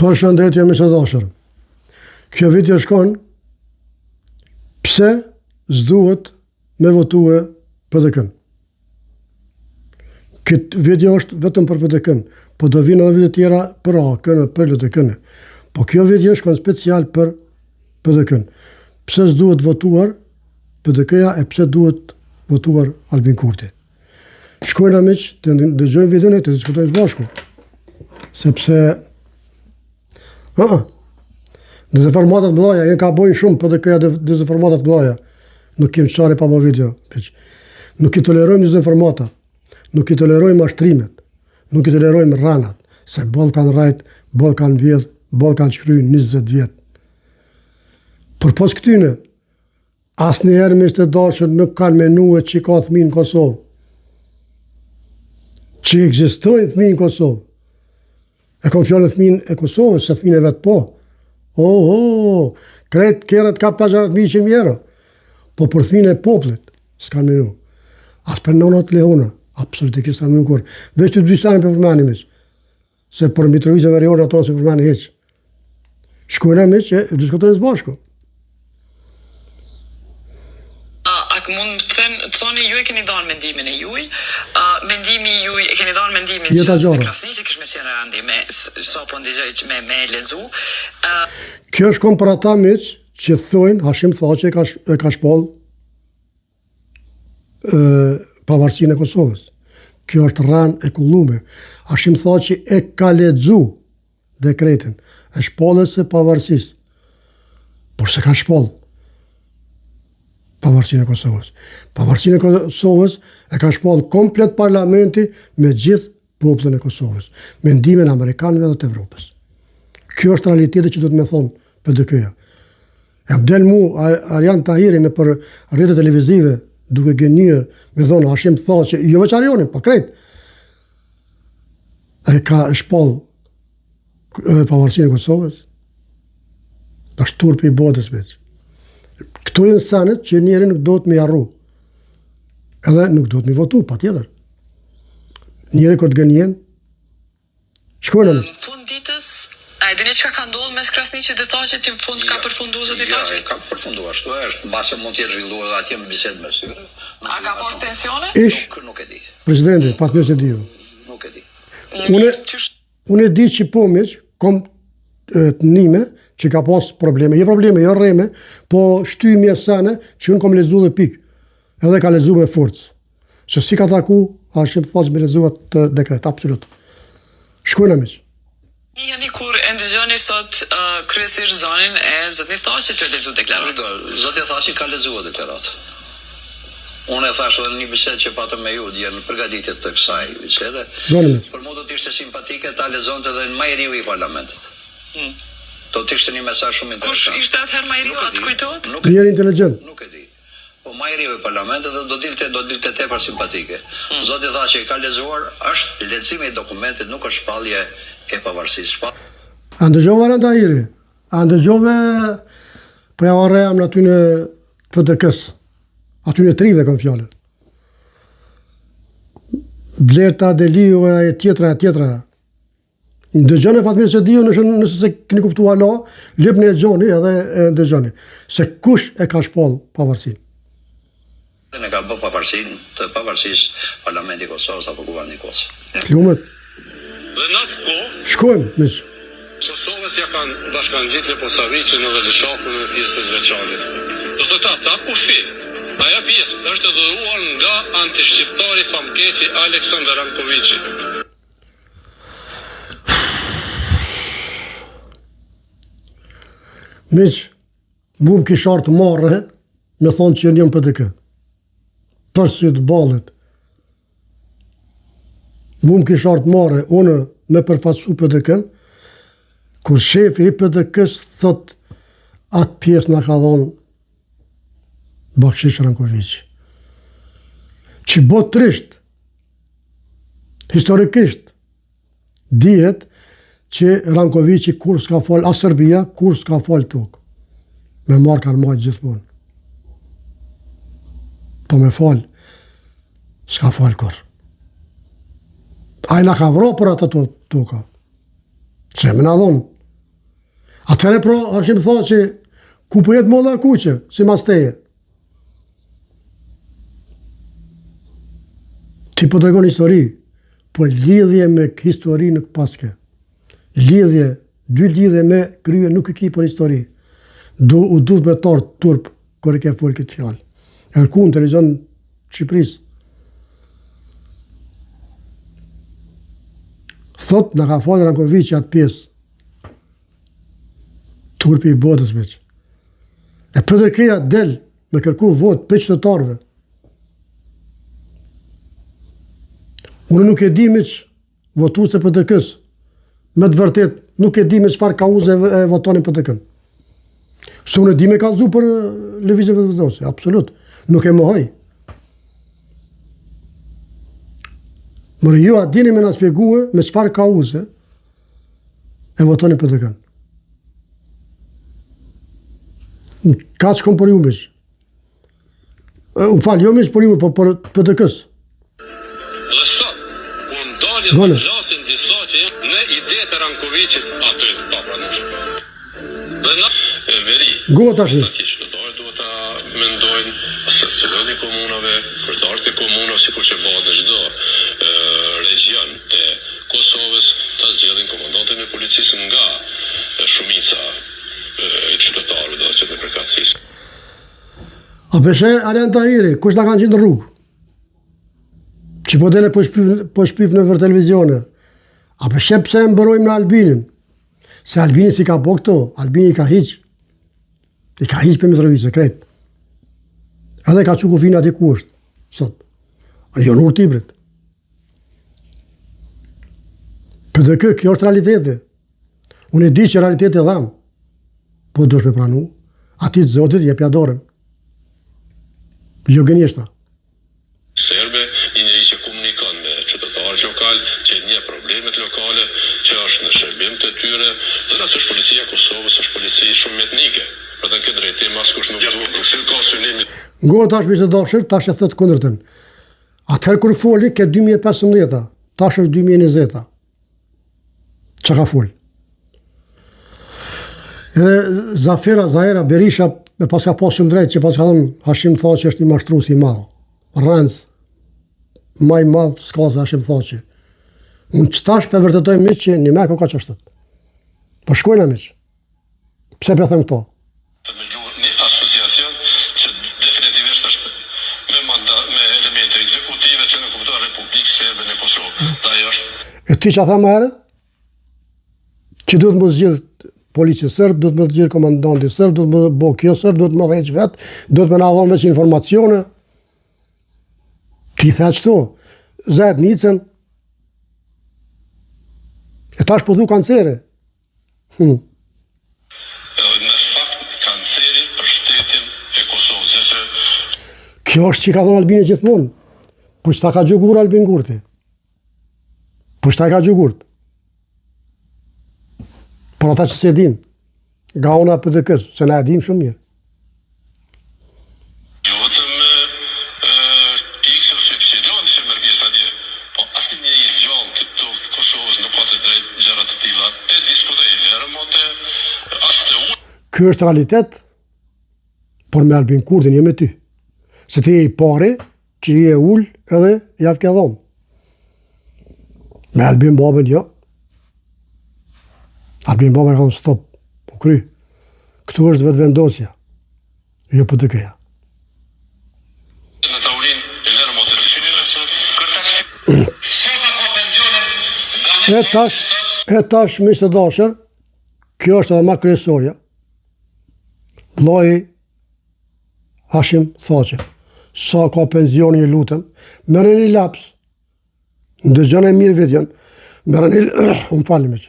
Përshëndetje me dashur. Kjo video shkon pse s'duhet me votue PDK-n. Këtë video është vetëm për PDK-n, po do vinë edhe video tjera për AK-n, për LDK-n. Po kjo video shkon special për PDK-n. Pse s'duhet votuar PDK-ja e pse duhet votuar Albin Kurti. Shkojnë miq, të dëgjojmë videon e të diskutojmë bashku. Sepse dezinformatat mëdhaja, e ka bojnë shumë PDK-ja dezinformatat mëdhaja. Nuk kemë çare pa bë video. Nuk i tolerojmë dezinformata. Nuk i tolerojmë mashtrimet. Nuk i tolerojmë rranat. Se boll kanë rrajt, boll kanë vjedh, boll kanë shkry 20 vjet. Për pos këtyne, asnjëherë me të dashur nuk kanë menue që ka fëmijë në Kosovë. Që ekzistojnë fëmijë në Kosovë. E kom fjallën fëmijën e Kosovës, se fëmijën e vetë po. Kretë kërët ka 500.000 euro. Po për fëmijën e poplit, s'kan menu. As për nonat Leona, absolutikisht s'kan menu kur. Veç të dysani për përmanimis. Se për Mitrovicën Veriona ato se përmani heq. Shkojnë me që diskutojnë së bashku. Mund të thoni ju e keni dhënë mendimin e juaj, mendimi juaj e keni dhënë mendimin që klasni që kishme qenë randi me sa po ndëgjoj me lexu. Kjo është kom për ata miq që thojnë Hashim Thaçi e ka shpall pavarësinë e Kosovës. Kjo është rranë e kullume. Hashim Thaçi e ka lexu dekretin e shpallës së pavarësisë. Por se ka shpall pavarësinë e Kosovës. Pavarësinë e Kosovës e ka shpall komplet parlamenti me gjithë popullin e Kosovës. Mendimin e Amerikanëve dhe të Evropës. Kjo është realiteti që do të me thonë PDK-ja. E abdel mu Arjan Tahiri në për rrjetet televizive duke gënjur me thonë Hashim Thaçi, jo veç Arjanin, po krejt. E ka shpall pavarësinë e Kosovës. Është turpi i botës veç. Këto janë sanet që njeri nuk do të me jarru. Edhe nuk do të me votu, pa tjetër. Njeri kërë të gënjen, shkojnë në. Fund ditës, a e dini çka ka ndodhur mes Krasniqit dhe Thaçit, në fund ka përfunduar zoti Thaçi? Ka përfunduar, ashtu është, mbase mund të jetë zhvilluar atje me bisedë me syre. A ka pas tensione? Nuk e di. Presidenti, fatmirë se di. Nuk e di. Unë e di që po miq, kom të nime, që ka pas probleme, jo rreme, po shtyjmje sene që unë kom lezu dhe pik, edhe ka lezu me forcë. Se si ka taku, Hashim Thaçi me lezuat të dekret, absolut. Shkojnë miq. Njiheni kur e ndëgjoni sot kryesir zonin e zoti Thaçi të lexu deklaratë. Zoti Thaçi ka lexuar deklaratë. Unë e thash edhe në një bisedë që patëm me ju dje në përgatitje të kësaj bisede. Për mua do të ishte simpatike ta lexonte edhe në më i riu i parlamentit. Do të ishte një mesazh shumë interesant. Kush ishte atëherë më i riu, atë kujtohet? Njëri inteligjent. Nuk e di. Po më i riu i parlamentit dhe do dilte tepër simpatike. Zoti Thaçi ka lexuar, është leximi i dokumentit, nuk është shpallje e pavarësisë. A ndëgjove Arjan Tahiri? A ndëgjove po ja varrejam në aty në PDK-s. Aty në trive kam fjallën. Blerta, Deliu e tjetra. Ndëgjoni fatmirë se diu nëse se keni kuptuar la, lëpni e gjoni edhe e ndëgjoni. Se kush e ka shpall pavarësinë? Ne ka bë pavarësinë të pavarësisë Parlamenti i Kosovës apo Kuvendi i Kosovës. Plumet. Dhe në atë kohë, shkojmë miq. Kosovës ja kanë bashkangjitur Posavicin edhe Lëshakun në pjesë të Zveçanit. Do të thotë ata kufi. Ajo pjesë është dhuruar nga antishqiptari famkeqi Aleksandar Rankoviçi. Miq, mu më kishar të marrë, me thonë që njëm PDK. Për sytë ballet. Mu më kishar të marrë, unë me përfasu PDK-n, kur shefi i PDK-s thot atë pjesë nga ka dhonë Bakshish Rankoviçi. Që botërisht, historikisht, dihet që Rankoviçi kur s'ka fol a Serbia, kur s'ka fol tokë. Me marrë kanë majtë gjithmonë. Po me fol, s'ka fol kur. A i na ka vro për atë toka. Se me na dhonë, Atëherë pra, Hashim Thaçi, ku po jetë molla kuqe, si mas teje? Ti po tregon histori, po lidhje me histori nuk paske. Dy lidhje me krye nuk i ki për histori. U duhet me tarë turp, kër i ke folë këtë fjallë. E ku në televizion Shqipërisë. Thot, në ka falë Rankoviqi atë pjesë. Turpi i botës, veç. E PDK-ja del me kërku vot për qytetarëve. Unë nuk e di me që votuese PDK-s. Me të vërtet, nuk e di me çfarë kauze e votonin PDK-n. Se unë e di me kallëzu për lëvizje vetëvotose, absolut. Nuk e mohoj. Mërë ju a dini me nga spjegue me çfarë kauze e votonin PDK-n. Ka që kom për ju mish. Unë falë, jo mish për ju, për PDK-s. Dhe sot, ku ndalin dhe flasin disa që jenë në ide të Rankoviqit, ato e papranueshme. Dhe na, veri, ata që qytetarët duhet ta mendojnë, se cilëni komunave, kryetarët e komunave, sikur që bëhet në çdo region të Kosovës, ta zgjedhin komandantin e policisë nga shumica e qytetarëve, do të thotë në përkatësisë. A peshe Arjan Tahiri, kush na kanë qenë në rrugë? Që po dele po shpif në për televizione. A peshe pse mbërojmë në Albinin? Se Albini si ka po këto, Albini ka hiq. I ka hiq për Mitrovice, krejt. Edhe ka që kufina ati ku është, sot. A jo në urtibrit. PDK, kjo është realiteti. Unë e di që realiteti e dhamë. Po do shme pranu, ati të zotit jepja dorën. Jo gënjeshtra. Serbe, një njëri që komunikon me qytetarët lokal, që një problemet lokale, që është në shërbim të tyre, dhe në atë është policia Kosovës, është policia shumë etnike, për të në këtë drejtim, as kush nuk duhet, Bruxelles ka synimi. Ngo tash mishë të dashër, tash e thëtë kundërtën. Atëherë kur foli, ke 2015, tash është 2020. Që ka foli? Edhe Zahera Berisha, me pas ka pas shumë drejtë, që pas ka thënë Hashim Thaçi është një mashtrues i madh. Rëndës, maj madh s'ka se Hashim Thaçi. Unë qëtash për vërtetoj miq që një me ka qështët. Po shkojnë miq. Pse për thëmë këto? Një asociacion që definitivisht është me elemente ekzekutive që në kuptohet Republikë Serbe në Kosovë. Dhe ajo është... E ti që a tha më herët? Që duhet më zgjidh polici sërb, duhet më zgjidh komandanti sërb, duhet më bo kjo sërb, duhet më veç vetë, duhet më na dhonë veç informacione. Ti the qëto, zet nicën, e tash po thu kanceri. Në fakt, kanceri për shtetin e Kosovës. Kjo është që ka thonë Albini gjithmonë. Po që ta ka gjugur Albin Kurti. Po që ta ka gjugur. Por ata që se din, nga ona PDK-s, se na e dim shumë mirë. Jo vetëm X ose Y që merr pjesë atje, po asnjë i gjallë këtu Kosovës nuk ka të drejtë gjëra të tilla. Te diskutoj lërë mote as të unë. Ky është realitet, por me Albin Kurtin jo me ty. Se ti je i pari që i e ull edhe javë ke dhomë. Me Albin Babën jo. Albin Babën ka në stop, po kry. Këtu është vetë vendosja, jo PDK-ja. Në taurin e lërë mote të shinin e sot, sota ka pensionin E tash, miqtë të dashër, kjo është edhe ma kryesorja. Vllai Hashim Thaçi. Sa ka pensioni i lutem, merrni një laps, ndëgjoni mirë videon, merrni, unë falem miq.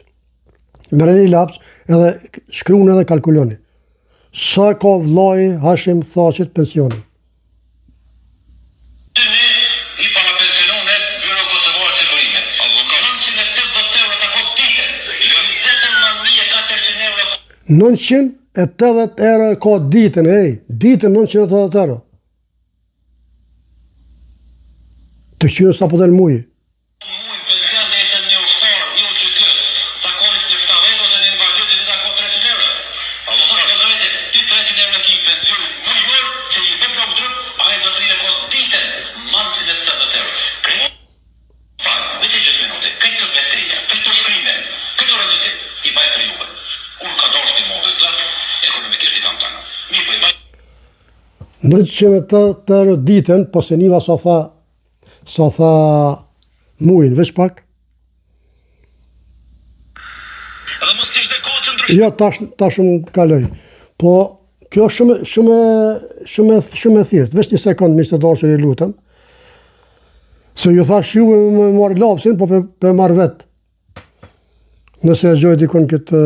Merrni një laps edhe shkruani edhe kalkuloni. Sa ka vllai Hashim Thaçit pensioni? I para pensionune Byro Kosovar Sigurimit. 980 euro të kot ditën. 29.400 euro. 980 euro ka ditën, ditën 980 euro. Të qynë sa po del muji. Muj pension dhe isem një ushtar, një uqëkës, takonis një 70 ose një invalid që ti takon 300 euro. euro ki penzion mujor që i bën nga trup, ai zotëria ka ditën mancin e 80 euro. Veç e gjysmë minute, këtë betejë, këtë shkrime, këtë rreziqe i baj për juve. Unë ka dashur të modë zot, ekonomikisht i kam tani. Mi po i baj 980 euro ditën, po se niva sa tha muin, veç pak. edhe mos t'ishte kohë që Jo, tash më kaloj. Po, kjo është shumë e thjeshtë. Veç një sekundë, miqtë të dashur, ju lutem. Se ju thash juve më marrë lapsin, po pe marrë vetë. Nëse e gjoj dikon këtë,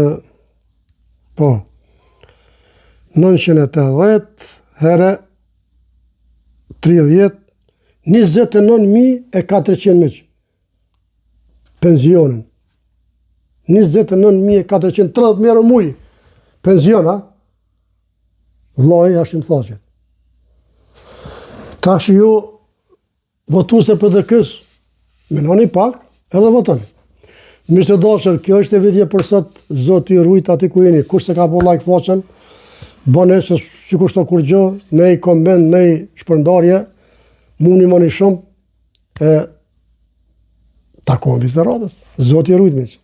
po, 980 herë 30, 29.400 miq. Pensionin. 29.400, 30 euro muj. Pensiona. Vllai ashtë më thaqet. Tash ju votuse PDK-s, menoni pak edhe votoni. Miqtë të dashur, kjo është e vidje për sot, Zoti ju rujt aty ku jeni. Kush se ka po like faqen, bëne se si kushto kur gjë, ne i koment, ne i shpërndarje, muni moni shumë, e takohemi të radhës. Zoti ju rujt miq.